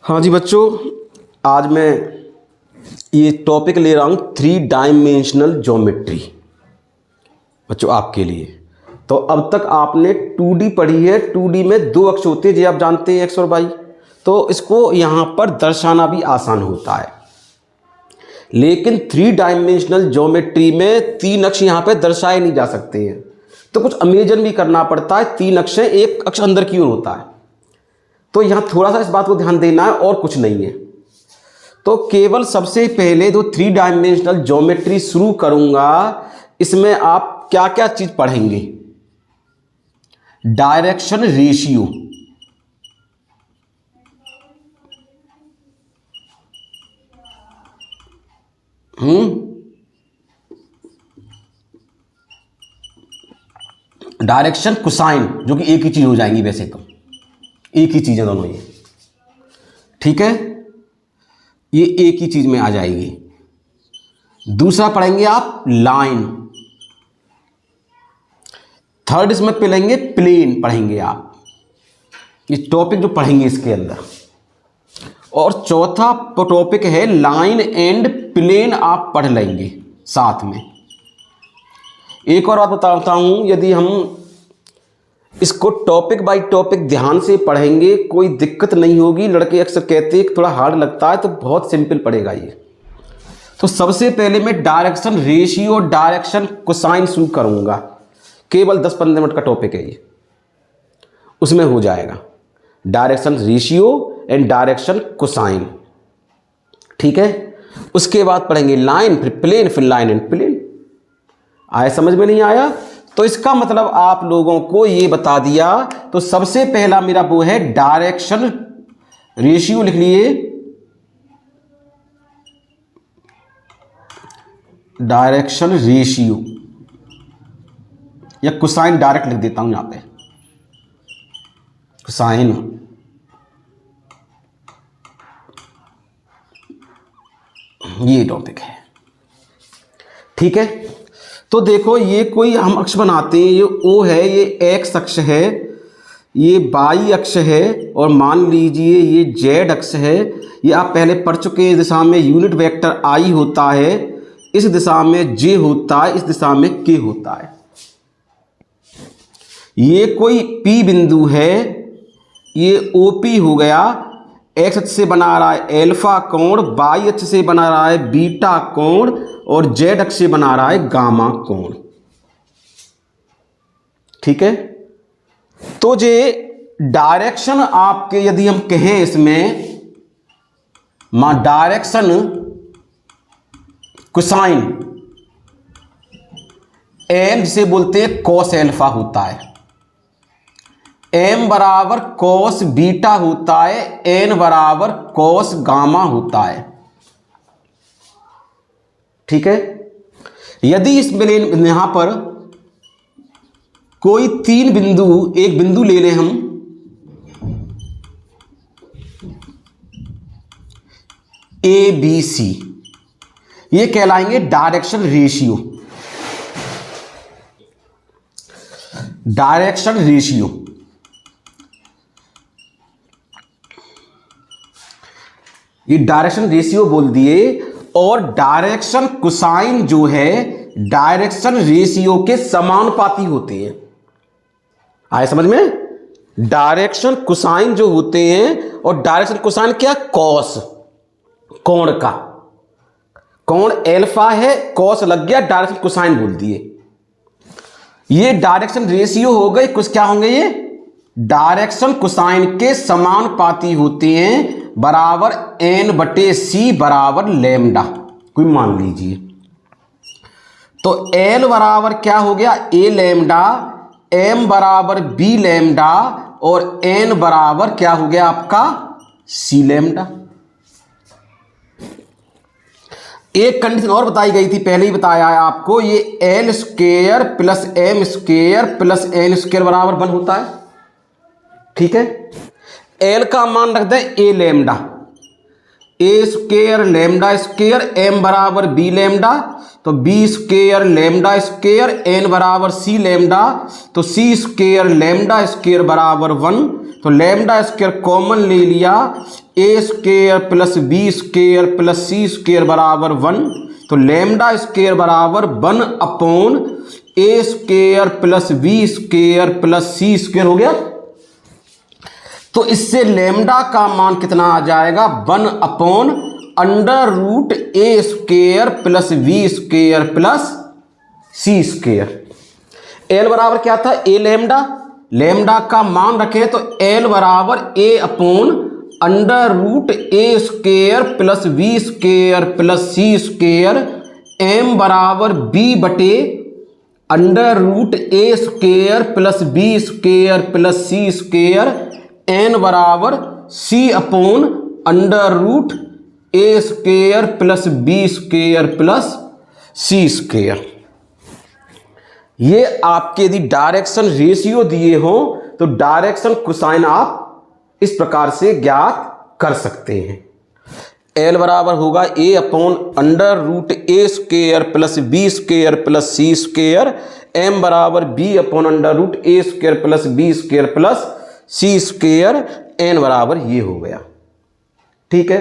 हाँ जी बच्चों, आज मैं ये टॉपिक ले रहा हूँ 3 डायमेंशनल ज्योमेट्री बच्चों आपके लिए। तो अब तक आपने 2D पढ़ी है। 2D में 2 अक्ष होते हैं, जो आप जानते हैं, एक्स और वाई। तो इसको यहाँ पर दर्शाना भी आसान होता है, लेकिन 3 डायमेंशनल ज्योमेट्री में 3 अक्ष यहाँ पे दर्शाए नहीं जा सकते हैं। तो कुछ अमेजन भी करना पड़ता है। 3 अक्ष हैं, एक अक्ष अंदर की ओर होता है। तो यहाँ थोड़ा सा इस बात को ध्यान देना है, और कुछ नहीं है। तो केवल सबसे पहले जो 3 डायमेंशनल ज्योमेट्री शुरू करूंगा, इसमें आप क्या क्या चीज पढ़ेंगे। डायरेक्शन रेशियो, डायरेक्शन कोसाइन, जो कि एक ही चीज हो जाएंगी, वैसे तो एक ही चीज है दोनों ये, ठीक है, ये एक ही चीज में आ जाएगी। दूसरा पढ़ेंगे आप लाइन। थर्ड इसमें पढ़ेंगे प्लेन, पढ़ेंगे आप ये टॉपिक जो पढ़ेंगे इसके अंदर। और चौथा टॉपिक है लाइन एंड प्लेन, आप पढ़ लेंगे साथ में। एक और बात बताता हूं, यदि हम इसको टॉपिक बाय टॉपिक ध्यान से पढ़ेंगे कोई दिक्कत नहीं होगी। लड़के अक्सर कहते हैं कि थोड़ा हार्ड लगता है, तो बहुत सिंपल पड़ेगा ये। तो सबसे पहले मैं डायरेक्शन रेशियो, डायरेक्शन कोसाइन शुरू करूंगा। केवल 10-15 मिनट का टॉपिक है ये, उसमें हो जाएगा direction ratio and direction cosine, ठीक है। उसके बाद पढ़ेंगे लाइन, फिर प्लेन, फिर लाइन एंड प्लेन। आया समझ में? नहीं आया तो इसका मतलब आप लोगों को ये बता दिया। तो सबसे पहला मेरा वो है डायरेक्शन रेशियो, लिख लिए डायरेक्शन रेशियो, या कोसाइन डायरेक्ट लिख देता हूं यहां पे, कोसाइन। ये टॉपिक है, ठीक है। तो देखो, ये कोई हम अक्ष बनाते हैं, ये ओ है, ये एक्स अक्ष है, ये वाई अक्ष है, और मान लीजिए ये जेड अक्ष है। ये आप पहले पढ़ चुके हैं। दिशा में यूनिट वेक्टर आई होता है, इस दिशा में जे होता है, इस दिशा में के होता है। ये कोई पी बिंदु है, ये ओपी हो गया। एक्स अक्ष से बना रहा है एल्फा कोण, वाई अक्ष से बना रहा है बीटा कोण, और जेड अक्ष से बना रहा है गामा कोण, ठीक है। तो ये डायरेक्शन आपके, यदि हम कहें इसमें डायरेक्शन कोसाइन, एम जिसे बोलते हैं कॉस एल्फा होता है, एम बराबर कॉस बीटा होता है, एन बराबर कॉस गामा होता है, ठीक है। यदि इस प्लेन यहां पर कोई 3 बिंदु, एक बिंदु ले लें हम, ए बी सी, ये कहलाएंगे डायरेक्शन रेशियो। डायरेक्शन रेशियो, ये डायरेक्शन रेशियो बोल दिए। और डायरेक्शन कोसाइन जो है डायरेक्शन रेशियो के समानुपाती होते हैं। आए समझ में? डायरेक्शन कोसाइन जो होते हैं, और डायरेक्शन कोसाइन क्या? कॉस, कोण का। कोण एल्फा है, कॉस लग गया, डायरेक्शन कोसाइन बोल दिए। ये डायरेक्शन रेशियो हो गए, कुछ क्या होंगे ये? डायरेक्शन कोसाइन के समानुपाती होते हैं, बराबर n/c बराबर लैम्डा, कोई मान लीजिए। तो L बराबर क्या हो गया? a लैम्डा, m बराबर b लैम्डा, और n बराबर क्या हो गया आपका? c lambda. एक कंडीशन और बताई गई थी, पहले ही बताया है आपको, ये l square plus m square plus n square बराबर 1 होता है, ठीक है। L का मान रख दें a lambda, a square lambda square M बराबर बी लैम्डा, तो b square lambda square N बराबर सी लैम्डा, तो सी स्क्वेयर लैम्डा स्क्वेयर बराबर 1, तो लैम्डा स्क्वेयर कॉमन ले लिया, A square plus B square plus C square बराबर 1, तो लैम्डा स्क्वेयर बराबर 1 upon A square plus B square plus C square हो गया। तो इससे लैम्डा का मान कितना आ जाएगा, 1 upon under root A square plus B square plus C square. L बराबर क्या था, ए लैम्डा, लैम्डा का मान रखें तो एल बराबर A upon under root A square plus B square plus C square, M बराबर बी बटे under root A square plus B square plus C square, N बराबर C upon under root A square plus B square plus C square. ये आपके यदि direction ratio दिए हो तो direction cosine आप इस प्रकार से ज्ञात कर सकते हैं। एल बराबर होगा A upon under root A square plus B square plus C square, M बराबर B upon under root A square plus B square plus C square, N बराबर ये हो गया। ठीक है,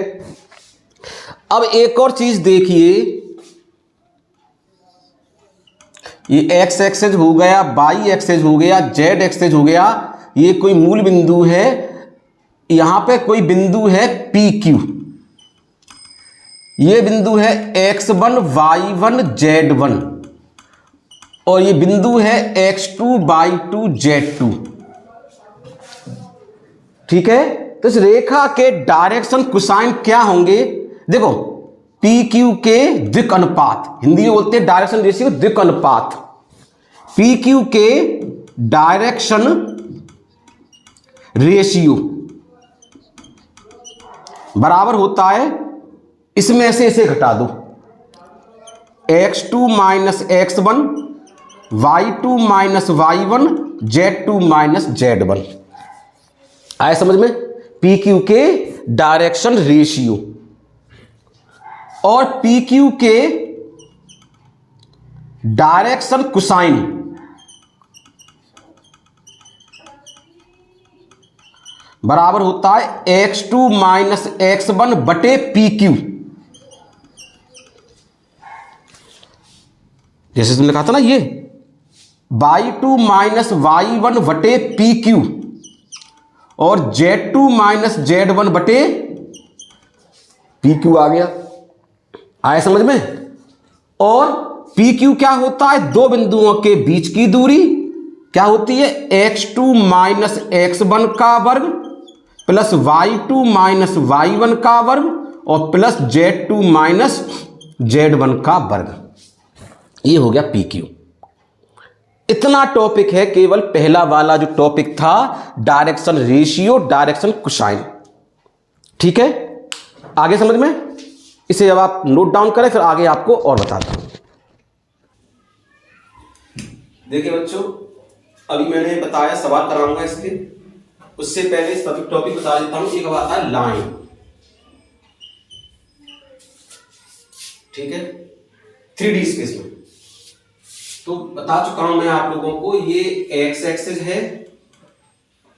अब एक और चीज देखिए, ये एक्स एक्सेज हो गया, वाई एक्सेज हो गया, जेड एक्सेज हो गया, ये कोई मूल बिंदु है, यहां पे कोई बिंदु है पी क्यू, ये बिंदु है x1 y1 z1 और ये बिंदु है x2 y2 z2। ठीक है, तो इस रेखा के डायरेक्शन कोसाइन क्या होंगे, देखो पी क्यू के द्विक अनुपात, हिंदी में बोलते हैं डायरेक्शन रेशियो द्विक अनुपात, पी क्यू के डायरेक्शन रेशियो बराबर होता है, इसमें से इसे घटा दो, x2 minus x1 y2 minus y1 z2 minus z1। आए समझ में, पी क्यू के डायरेक्शन रेशियो और पी क्यू के डायरेक्शन कोसाइन बराबर होता है x2 माइनस x1 बटे पी क्यू। जैसे तुमने कहा था ना, ये y2 माइनस y1 बटे पी क्यू और z2 माइनस z1 बटे पी क्यू आ गया। आया समझ में। और पी क्यू क्या होता है, दो बिंदुओं के बीच की दूरी क्या होती है, x2 माइनस x1 का वर्ग प्लस y2 माइनस y1 का वर्ग और प्लस z2 माइनस z1 का वर्ग। ये हो गया पी क्यू। इतना टॉपिक है, केवल पहला वाला जो टॉपिक था डायरेक्शन रेशियो, डायरेक्शन कोसाइन। ठीक है, आगे समझ में। इसे जब आप नोट डाउन करें फिर आगे आपको और बताता हूं। देखिए बच्चों, अभी मैंने बताया सवाल कराऊंगा इसके, उससे पहले इस टॉपिक बता देता हूं। एक आता है लाइन, ठीक है, 3D स्पेस में। तो बता चुका हूं मैं आप लोगों को, ये एक्स एक्सिस है,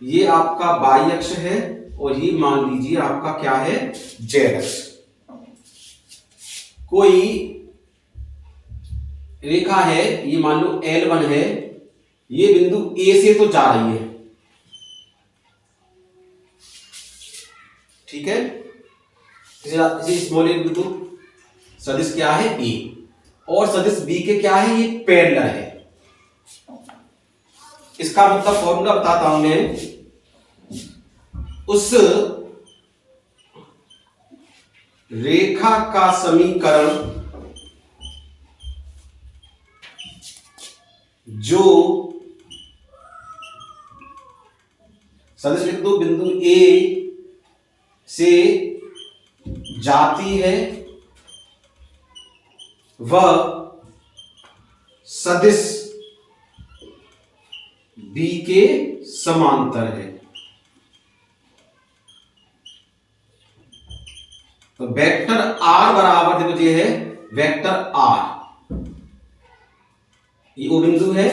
ये आपका वाई अक्ष है और ये मान लीजिए आपका क्या है, जेड अक्ष। कोई रेखा है, ये मान लो L1 है, ये बिंदु A से तो जा रही है, ठीक है। इसे स्मॉल a बिंदु सदिश क्या है, A, और सदिश B के क्या है, ये पैरेलल है। इसका मतलब फॉर्मूला बताता हूं मैं, उस रेखा का समीकरण जो सदिश लिख दो, बिंदु A से जाती है वह सदिश B के समांतर है। तो वेक्टर आर बराबर देखो ये है वेक्टर आर, ये वो बिंदु है,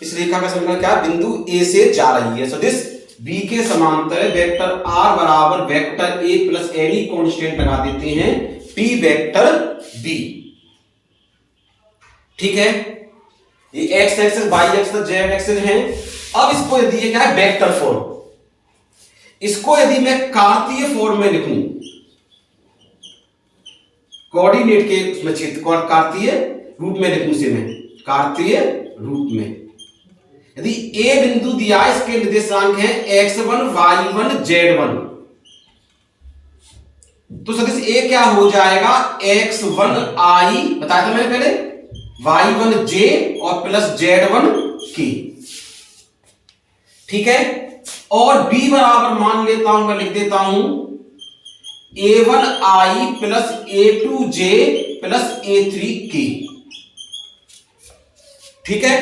इस रेखा का समीकरण क्या, बिंदु ए से जा रही है, सो दिस बी के समांतर है, वेक्टर आर बराबर vector A plus any constant लगा देते हैं टी वेक्टर बी। ठीक है, ये X axis Y axis Z axis है। अब इसको यदि ये क्या है वेक्टर फॉर्म, इसको यदि मैं कार्तीय फॉर्म में लिखूं, कोऑर्डिनेट के उसमें क्षेत्र कार्तीय रूप में लिखूं, इसे मैं कार्तीय रूप में, यदि ए बिंदु दिया है, इसके निर्देशांक है x1 y1 z1, तो सदिश ए क्या हो जाएगा x1 i बताया था मैंने पहले, y1 j और प्लस z1 k। ठीक है, और b बराबर मान लेता हूं, मैं लिख देता हूं a1 i plus a2 j plus a3 k। ठीक है,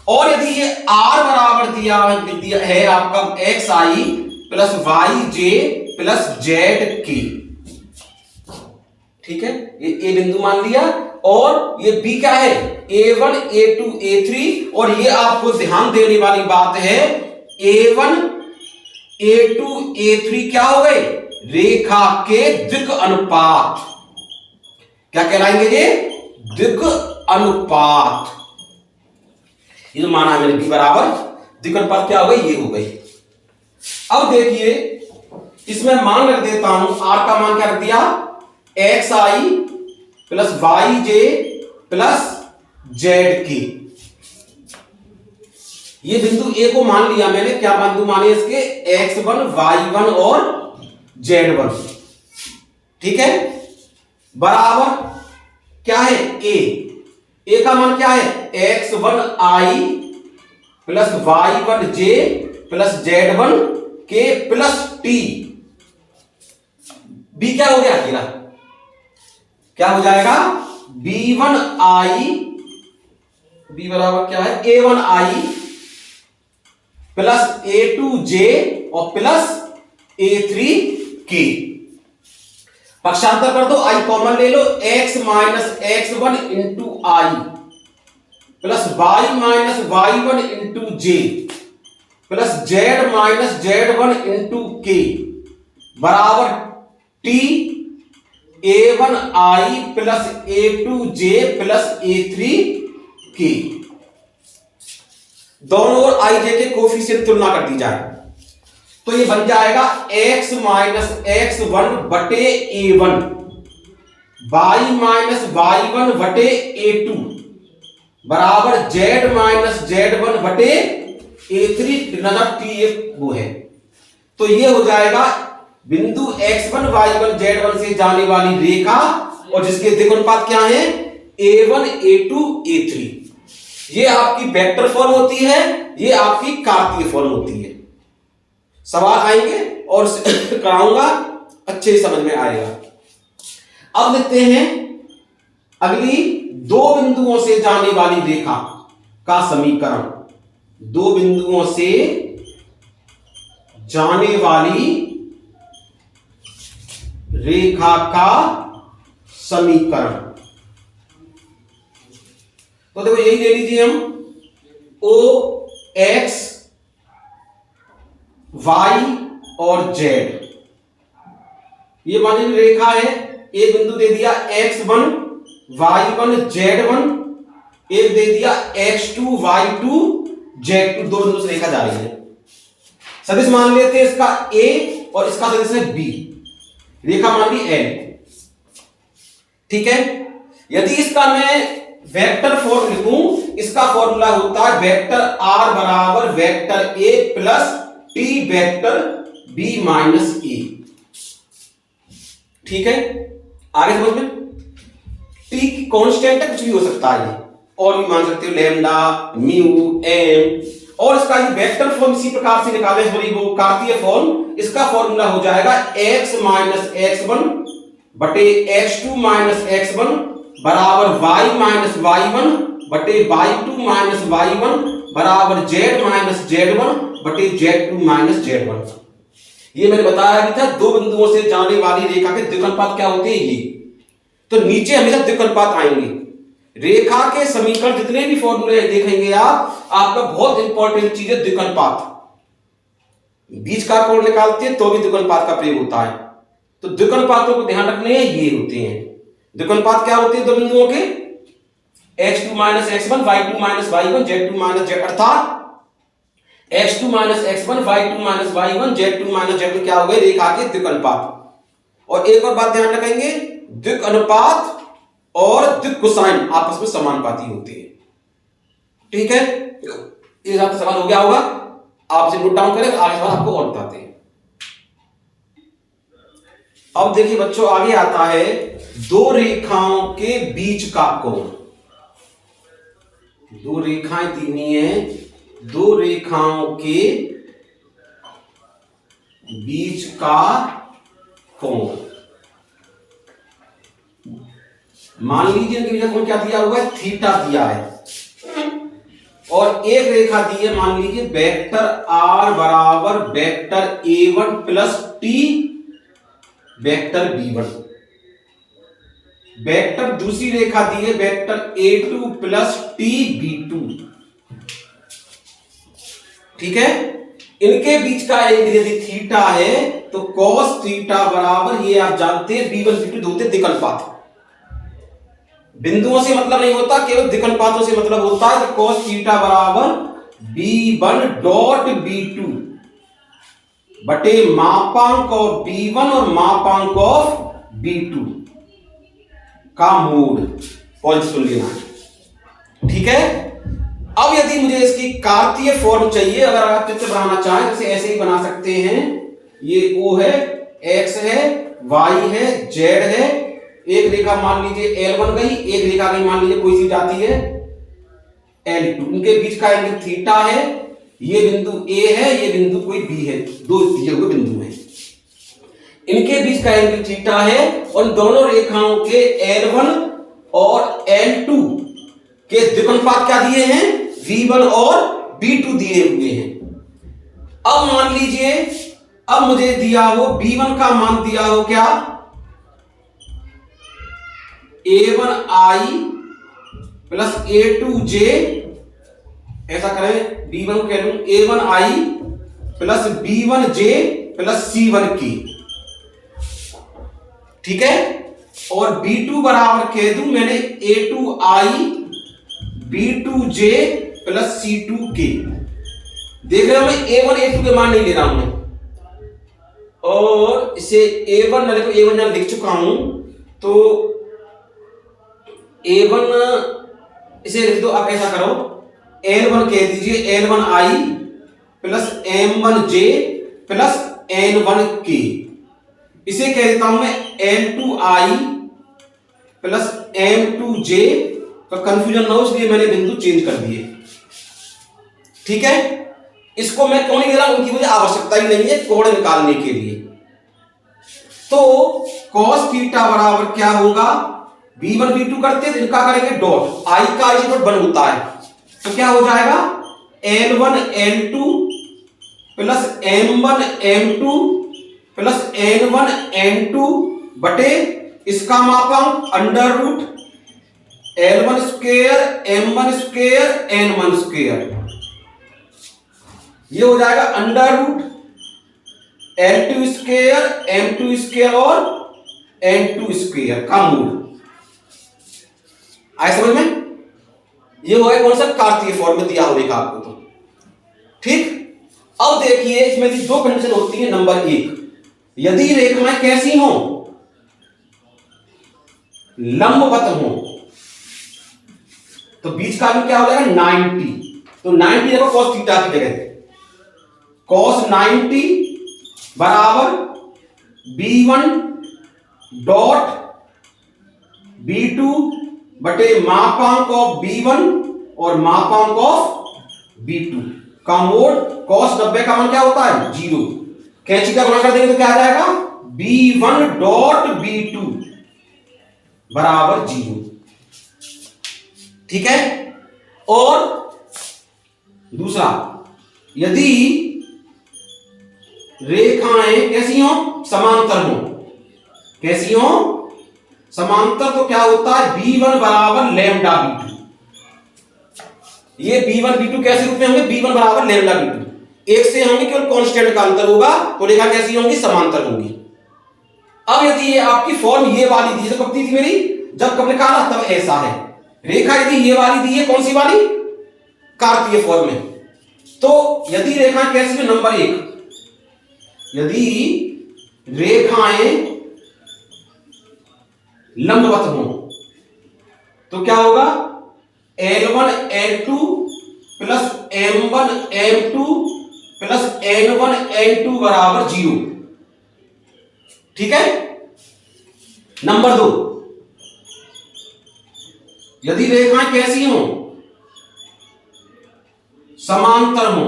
और यदि ये r बराबर दिया है आपका xi plus yj plus zk। ठीक है, ये a बिंदु मान लिया, और ये b क्या है a1 a2 a3, और ये आपको ध्यान देने वाली बात है a1 a2 a3 क्या हो गए, रेखा के दिक् अनुपात, क्या कहलाएंगे ये, दिक् अनुपात। ये जो माना है मैंने b बराबर दिक् अनुपात क्या हो गई, ये हो गई। अब देखिए इसमें मान रख देता हूं, r का मान क्या रख दिया xi plus yj plus zk। ये बिंदु a को मान लिया मैंने, क्या बिंदु माने इसके x1 y1 और z1। ठीक है, बराबर क्या है a का मान क्या है x1 i plus y1 j plus z1 k plus t। b क्या हो गया अकेला, क्या हो जाएगा b1 i, b बराबर क्या है a1 i plus a2 j और प्लस a3 k। पक्षांतर कर दो, i कॉमन ले लो, x minus x1 into i plus y minus y1 into j plus z minus z1 into k बराबर t a1 i plus a2 j plus a3 k। दोनों ओर i j के coefficient तुलना कर दी जाए तो ये बन जाएगा x माइनस x1 बटे a1 y माइनस y1 बटे a2 बराबर z माइनस z1 बटे a3 नजर t वो है। तो ये हो जाएगा बिंदु x1 y1 z1 से जाने वाली रेखा, और जिसके दिक् अनुपात क्या है a1 a2 a3। ये आपकी वेक्टर फॉर्म होती है, ये आपकी कार्तीय फॉर्म होती है। सवाल आएंगे और कराऊंगा, अच्छे समझ में आएगा। अब देखते हैं अगली दो बिंदुओं से जाने वाली रेखा का समीकरण। दो बिंदुओं से जाने वाली रेखा का समीकरण, तो देखो यही ले लीजिए हम ओ एक्स वाई और जेड, ये मान लीजिए रेखा है, एक बिंदु दे दिया x1 y1 z1, एक दे दिया x2 y2 z2, दो बिंदु से रेखा जा रही है। सदिश मान लेते हैं इसका a और इसका सदिश है b, रेखा मान ली n। ठीक है, यदि इसका मैं वेक्टर फॉर्म लिखूं, इसका फॉर्मूला होता है वेक्टर r बराबर vector a plus t vector b minus a। ठीक है, आगे समझ में, t कांस्टेंट है, कुछ भी हो सकता है, ये और भी मान सकते हो लैम्डा म्यू m, और इसका ये वेक्टर फॉर्म इसी प्रकार से निकाले, सॉरी वो कार्तीय फॉर्म, इसका फॉर्मूला हो जाएगा x माइनस x1 बटे x2 माइनस x1 बराबर y माइनस y1 बटे y2 माइनस y1 बराबर z माइनस z1 बटे z2 माइनस z1। ये मैंने बताया भी था, दो बिंदुओं से जाने वाली रेखा के द्विकर्णपात क्या होते हैं ये। तो नीचे हमेशा द्विकर्णपात आएंगे। रेखा के समीकरण जितने भी फॉर्मूले देखेंगे आप, आपका बहुत इंपॉर्टेंट चीज है द्विकर्णपात। बीच का कोण निकालते हैं तो भी द्विकर्णपात का प्रयोग होता है। तो द्विकर्णपातों को ध्यान रखने हैं, ये होते हैं द्विकर्णपात। क्या होते हैं दो बिंदुओं के? x2 minus x1 y2 minus y1 z2 minus z, अर्थात x2 minus x1 y2 minus y1 z2 minus z क्या हो गए? रेखा के द्विकर्णपात। और एक और बात ध्यान रखेंगे, द्विकर्णपात और द्विकोसाइन आपस में समानुपाती होते हैं। ठीक है, ये सवाल हो गया होगा, आप इसे नोट डाउन करें, आगे सवाल आपको और बताते हैं। अब देखिए बच्चों, आगे आता है दो रेखाओं के बीच का कोण। दो रेखाएं दी हुई हैं, दो रेखाओं के बीच का कोण। मान लीजिए इनके बीच का कोण क्या दिया हुआ है? थीटा दिया है। और एक रेखा दी है, मान लीजिए वेक्टर r बराबर vector a1 plus t vector b1। Vector दूसरी रेखा दी है vector a2 plus t b2। ठीक है, इनके बीच का एंगल यदि थीटा है तो cos थीटा बराबर, ये आप जानते हैं, b1 b2 होते द्विकर्णपात। बिंदुओं से मतलब नहीं होता, केवल द्विकर्णपातों से मतलब होता है। तो cos थीटा बराबर b1 डॉट b2 बटे मापांक ऑफ b1 और मापांक ऑफ b2 का मोड। पॉइंट सुन लेना, ठीक है। अब यदि मुझे इसकी कार्तीय फॉर्म चाहिए, अगर आप चित्र बनाना चाहें तो ऐसे ही बना सकते हैं। ये O है, X है, Y है, Z है। एक रेखा मान लीजिए L बन गई, एक रेखा गई मान लीजिए कोई सी जाती है L2। उनके बीच का एंगल थीटा है। ये बिंदु A है, ये बिंदु कोई B है, दो दिए हुए बिंदु हैं। इनके बीच का एंगल थीटा है और दोनों रेखाओं के L1 और L2 के द्विकर्णपात क्या दिए हैं? V1 और B2 दिए हुए हैं। अब मान लीजिए, अब मुझे दिया हो B1 का मान दिया हो क्या? A1I plus A2J। ऐसा करें, B1 को कह लूं A1I plus B1J plus C1K। ठीक है, और B2 बराबर कह दूं मैंने A2I B2J प्लस C2K। देख रहे हो, मैं A1 A2 के मान नहीं ले रहा हूं मैं, और इसे A1 मैंने तो A1 लिख चुका हूं, तो A1 इसे लिख दो। आप ऐसा करो, L1 कह दीजिए L1I plus M1J plus N1K। इसे कह देता हूं मैं L2I प्लस M2J। तो कंफ्यूजन ना हो इसलिए मैंने बिंदु चेंज कर दिए। ठीक है, इसको मैं क्यों नहीं दे रहा हूं? उनकी मुझे आवश्यकता ही नहीं है कोण निकालने के लिए। तो cos थीटा बराबर क्या होगा? B1 B2 करते हैं तो इनका करेंगे डॉट, I का I डॉट 1 होता है, तो क्या हो जाएगा? L1 L2 plus M1 M2 plus N1 N2 बटे इसका मापांक under root L1 square M1 square N1 square. ये हो जाएगा under root L2 square M2 square और N2 स्क्वायर का मूल। आए समझ में? ये हो गया कौन सा? कार्तीय फॉर्म में दिया होगा आपको तो। ठीक, अब देखिए इसमें दो कंडीशन होती है। नंबर 1, यदि रेखाएं कैसी हो? लंबवत हो, तो बीच का भी क्या हो जाएगा? 90। तो 90 देखो cos थीटा की जगह, cos 90 बराबर B1 डॉट B2 बटे मापांक ऑफ B1 और मापांक ऑफ B2 का मोड। cos 90 का मान क्या होता है? 0। कैंची का गुणा कर देंगे तो क्या आ जाएगा? B1 डॉट B2 बराबर 0। ठीक है, और दूसरा, यदि रेखाएं कैसी हो? समांतर हो। कैसी हो? समांतर। तो क्या होता है? b1 बराबर लैम्डा b2। ये b1 b2 कैसे रूप में होंगे? b1 बराबर लैम्डा b2। एक से होंगे, केवल कांस्टेंट का अंतर होगा, तो रेखा कैसी होंगी? समांतर होंगी। अब यदि ये आपकी फॉर्म ये वाली दी, तो कब थी मेरी? जब कब लिखा था तब ऐसा है। रेखा यदि ये वाली दी है, कौन सी वाली? कार्तीय फॉर्म में। तो यदि रेखा कैसी है? नंबर 1, यदि रेखाएं लंबवत हो तो क्या होगा? L1 L2 plus M1 M2 plus N1 N2 बराबर 0। ठीक है। नंबर 2, यदि रेखाएं कैसी हो? समांतर हो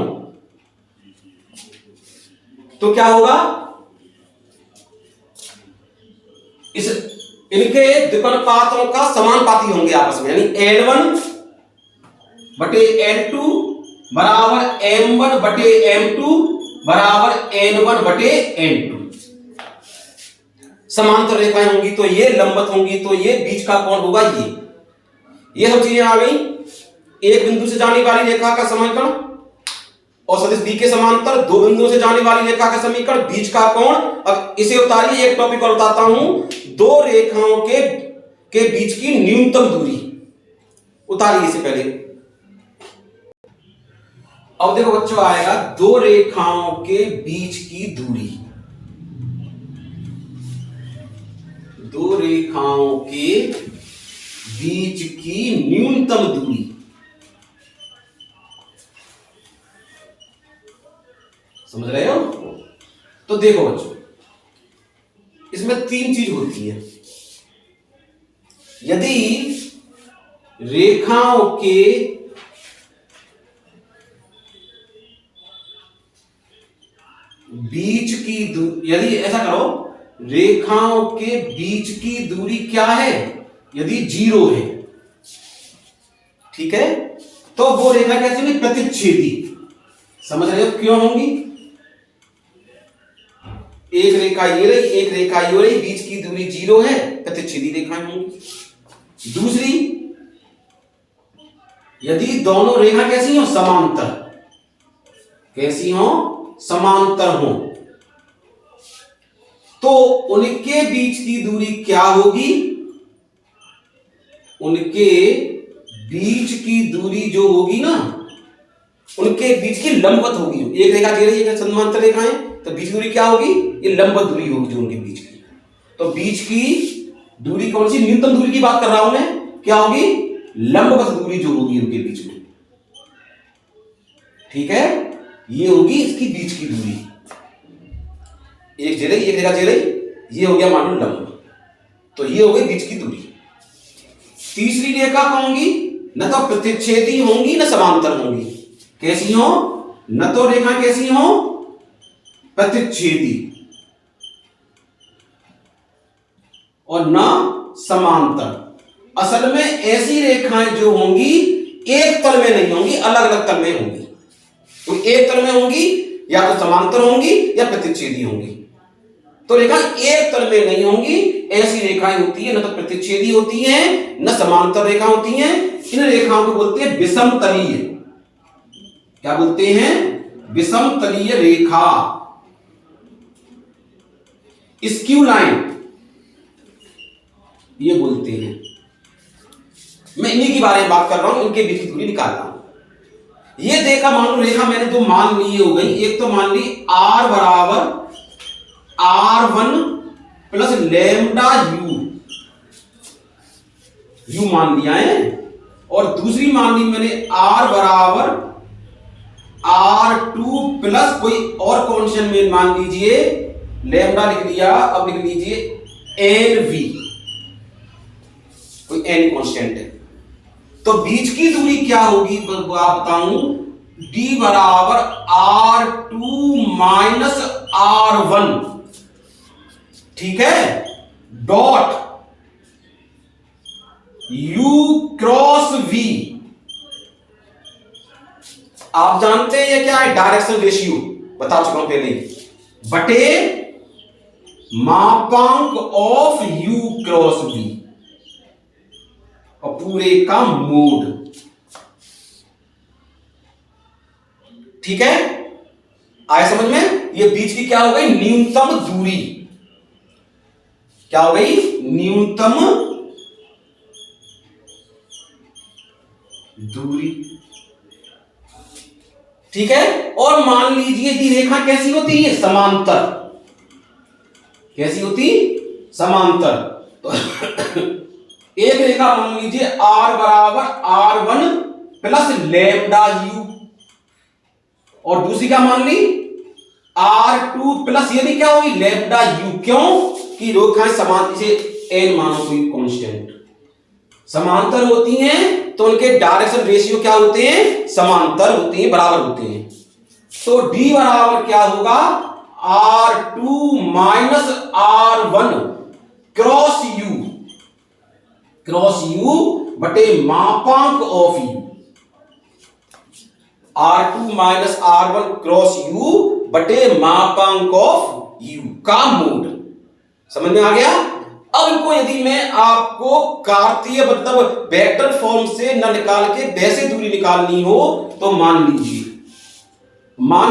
तो क्या होगा? इस इनके द्विपदपातों का समानुपाती होंगे आपस में, यानी L1 बटे L2 बराबर M1 बटे M2 बराबर N1 बटे N2। समांतर रेखाएं होंगी तो ये लंबवत होंगी, तो ये बीच का कोण होगा ये सब चीजें आ गई। एक बिंदु से जाने वाली रेखा का समीकरण और सदिश बी के समांतर, दो बिंदुओं से जाने वाली रेखा का समीकरण, बीच का कोण। अब इसे उतारिए, एक टॉपिक और बताता हूं, दो रेखाओं के बीच की न्यूनतम दूरी। उतारिए इसे पहले। अब देखो बच्चों, आएगा दो रेखाओं के बीच की दूरी। दो रेखाओं के बीच की न्यूनतम दूरी। समझ रहे हो? तो देखो बच्चों, इसमें 3 चीज होती है। यदि रेखाओं के बीच की दूरी, यदि ऐसा करो, रेखाओं के बीच की दूरी क्या है? यदि 0 है, ठीक है, तो वो रेखा कैसी होगी? प्रतिच्छेदी। समझ रहे हो क्यों होंगी? एक रेखा ये रही, एक रेखा ये रही, बीच की दूरी 0 है, प्रतिच्छेदी रेखाएं होंगी। दूसरी, यदि दोनों रेखा कैसी हो? समांतर। कैसी हो? समांतर हो, तो उनके बीच की दूरी क्या होगी? उनके बीच की दूरी जो होगी ना, उनके बीच की लंबवत होगी। एक रेखा दे रही है, समांतर रेखा है, तो बीच की दूरी क्या होगी? ये लंबवत दूरी होगी जो उनके बीच की। तो बीच की दूरी कौन सी? न्यूनतम दूरी की बात कर रहा हूं मैं। क्या होगी? लंबवत दूरी जो होगी उनके बीच में। ठीक है, ये होगी इसकी बीच की दूरी। एक जे रही, एक रेखा जे रही, ये हो गया मान लो लंब, तो ये हो गई बीच की दूरी। तीसरी रेखा कौन होंगी? न तो प्रतिच्छेदी होंगी न समांतर होंगी। कैसी हो? न तो रेखा कैसी हो? प्रतिच्छेदी, और न समांतर। असल में ऐसी रेखाएं जो होंगी एक तल में नहीं होंगी, अलग अलग तल में होंगी। तो एक तल में होंगी या तो समांतर होंगी या प्रतिच्छेदी होंगी। तो रेखा एक तल में नहीं होंगी। ऐसी रेखाएं होती है न तो प्रतिच्छेदी होती हैं न समांतर रेखा होती हैं। इन रेखाओं को बोलते हैं विषमतलीय। क्या बोलते हैं? विषमतलीय रेखा, स्क्यू लाइन ये बोलते हैं। मैं इन्हीं के बारे में बात कर रहा हूं, इनके बीच की दूरी निकाल रहा हूं। ये देखा, मान लो रेखा मैंने दो मान ली हो गई। एक तो मान ली R बराबर R1 प्लस लैम्डा U मान लिया है, और दूसरी मान ली मैंने R बराबर R2 प्लस कोई और कांस्टेंट में मान लीजिए लैम्डा लिख दिया। अब लिख लीजिए NV, कोई N कांस्टेंट है। तो बीच की दूरी क्या होगी आप बताऊं? D बराबर R2 माइनस R1, ठीक है, डॉट U क्रॉस V। आप जानते हैं ये क्या है? डायरेक्शन रेशियो, बता चुका हूं पहले ही। बटे मापांक ऑफ u क्रॉस v और पूरे का मोड। ठीक है, आए समझ में? ये बीच की क्या हो गई? न्यूनतम दूरी। क्या हो गई? न्यूनतम दूरी। ठीक है, और मान लीजिए कि रेखा कैसी होती है? समांतर। कैसी होती? समांतर। तो एक रेखा मान लीजिए r बराबर r1 प्लस लैम्डा u, और दूसरी क्या मान ली? r2 प्लस ये भी क्या होगी? Lambda u। क्यों? कि रेखाएं समान, इसे n मानो कोई कांस्टेंट, समांतर होती हैं तो उनके डायरेक्शन रेशियो क्या होते हैं? समांतर होते हैं, बराबर होते हैं। तो d बराबर क्या होगा? r2 minus r1 cross u बटे मापांक of u। r2 minus r1 cross u बटे मापांक ऑफ u का मोड। समझ में आ गया? अब इनको यदि मैं आपको कार्तीय मतलब वेक्टर फॉर्म से न निकाल के वैसे दूरी निकालनी हो तो मान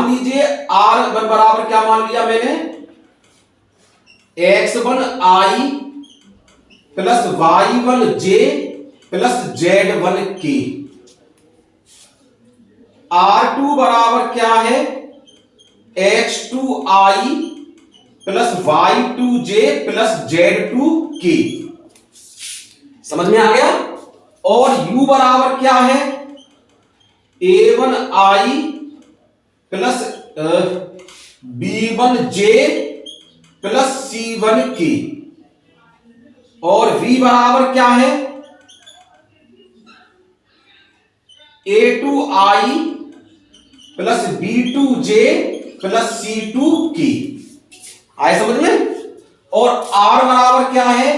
लीजिए r बराबर क्या मान लिया मैंने? x1i plus y1j plus z1k। r2 बराबर क्या है? x2i plus y2j plus z2k। समझ में आ गया? और u बराबर क्या है? a1i plus b1j plus c1k। और v बराबर क्या है? a2i plus b2j plus c2k। आए समझ में? और r बराबर क्या है?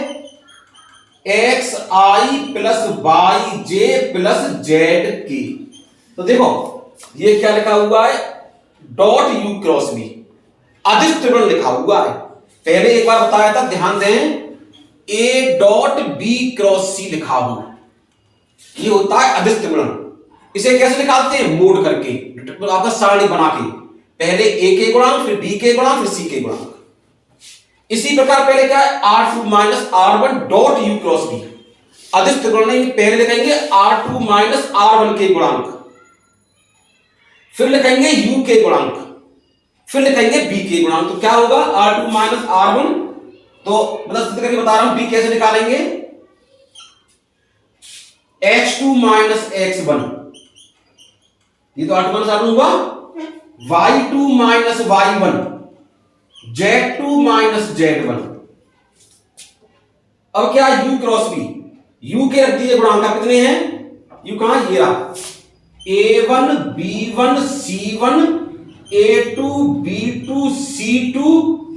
xi plus yj plus zk। तो देखो ये क्या लिखा हुआ है? डॉट u क्रॉस v, अदिश त्रिभुज लिखा हुआ है। पहले एक बार बताया था, ध्यान दें, a dot b cross c लिखा हुआ, ये होता है अदिश त्रिभुज। इसे कैसे निकालते हैं? मोड करके, आपका सारणी बना के, पहले a के गुणांक, फिर b के गुणांक, फिर c के गुणांक। इसी प्रकार पहले क्या है? r2 minus r1 dot u cross v, अदिश त्रिभुज में पहले लिखेंगे r2 माइनस r1 के गुणांक, फिर लिखेंगे u के गुणांक, फिर लिखेंगे b के गुणांक। तो क्या होगा? r2 माइनस r1, तो मतलब सिद्ध करके बता रहा हूं b कैसे निकालेंगे? x2 माइनस x1, ये तो r2 माइनस r1 हुआ, y2 minus y1, z2 minus z1। अब क्या? u क्रॉस v, u के रख दीजिए गुणांक कितने हैं? u कहां? ये रहा, a1 b1 c1 a2 b2 c2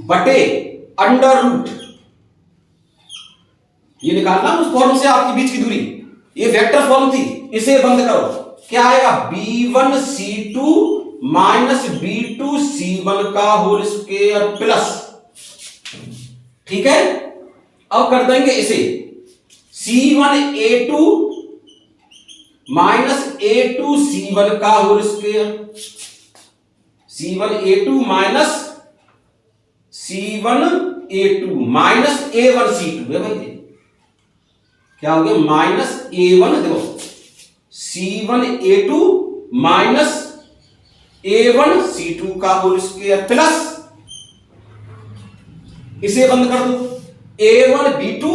बटे अंडर रूट। ये निकालना उस फॉर्म से आपकी बीच की दूरी, ये वेक्टर फॉर्म थी, इसे बंद करो। क्या आएगा? b1 c2 minus b2 c1 का होल स्क्वायर प्लस। ठीक है, अब कर देंगे इसे c1 a2 minus a2 c1 का whole square, c1 a2 minus c1 a2 minus a1 c2 है भाई। क्या हो गया? माइनस a1, देखो c1 a2 minus a1 c2 का होल स्क्वायर प्लस, इसे बंद कर दो, a1 b2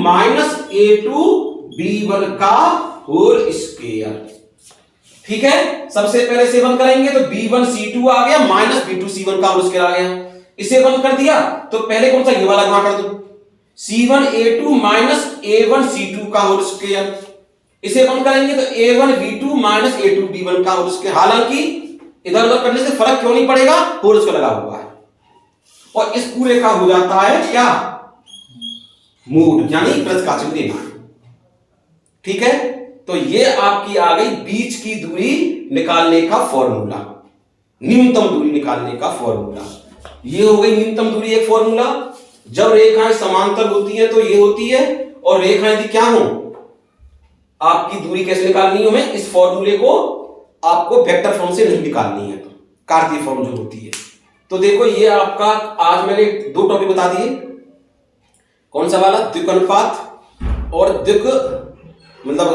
minus a2 b1 का होल स्क्वायर। ठीक है, सबसे पहले इसे बंद करेंगे तो b1 c2 आ गया माइनस b2 c1 का होल स्क्वायर आ गया। इसे बंद कर दिया तो पहले कौन सा? ये वाला गुणा कर दो, c1 a2 minus a1 c2 का होल स्क्वायर। इसे बंद करेंगे तो a1 b2 minus a2 b1 का होल स्क्वायर। हालांकि इधर उधर करने से फर्क क्यों नहीं पड़ेगा? होल स्क्वायर लगा हुआ है, और इस पूरे का हो जाता है क्या? मोड, यानी प्लस का चिन्ह देना। ठीक है, तो ये आपकी आ गई बीच की दूरी निकालने का फॉर्मूला, न्यूनतम दूरी निकालने का फॉर्मूला। ये हो गई न्यूनतम दूरी एक फॉर्मूला। जब रेखाएं समांतर होती है तो ये होती है, और रेखाएं यदि क्या हो, आपकी दूरी कैसे निकालनी है, इस फॉर्मूले को आपको वेक्टर फॉर्म से नहीं निकालनी है, तो कार्तीय फॉर्म जो होती है। तो देखो ये आपका आज मैंने 2 टॉपिक बता दिए। कौन सा वाला? द्विक अनुपात और द्विक मतलब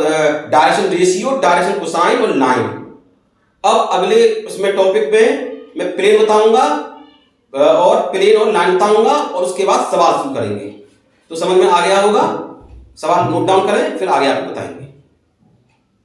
डायरेक्शन रेशियो, डायरेक्शन कोसाइन और लाइन। अब अगले उसमें टॉपिक में मैं प्लेन बताऊंगा और प्लेन और लाइन बताऊंगा, और उसके बाद सवाल शुरू करेंगे। तो समझ में आ गया होगा? सवाल नोट डाउन करें, फिर आगे आपको बताएंगे।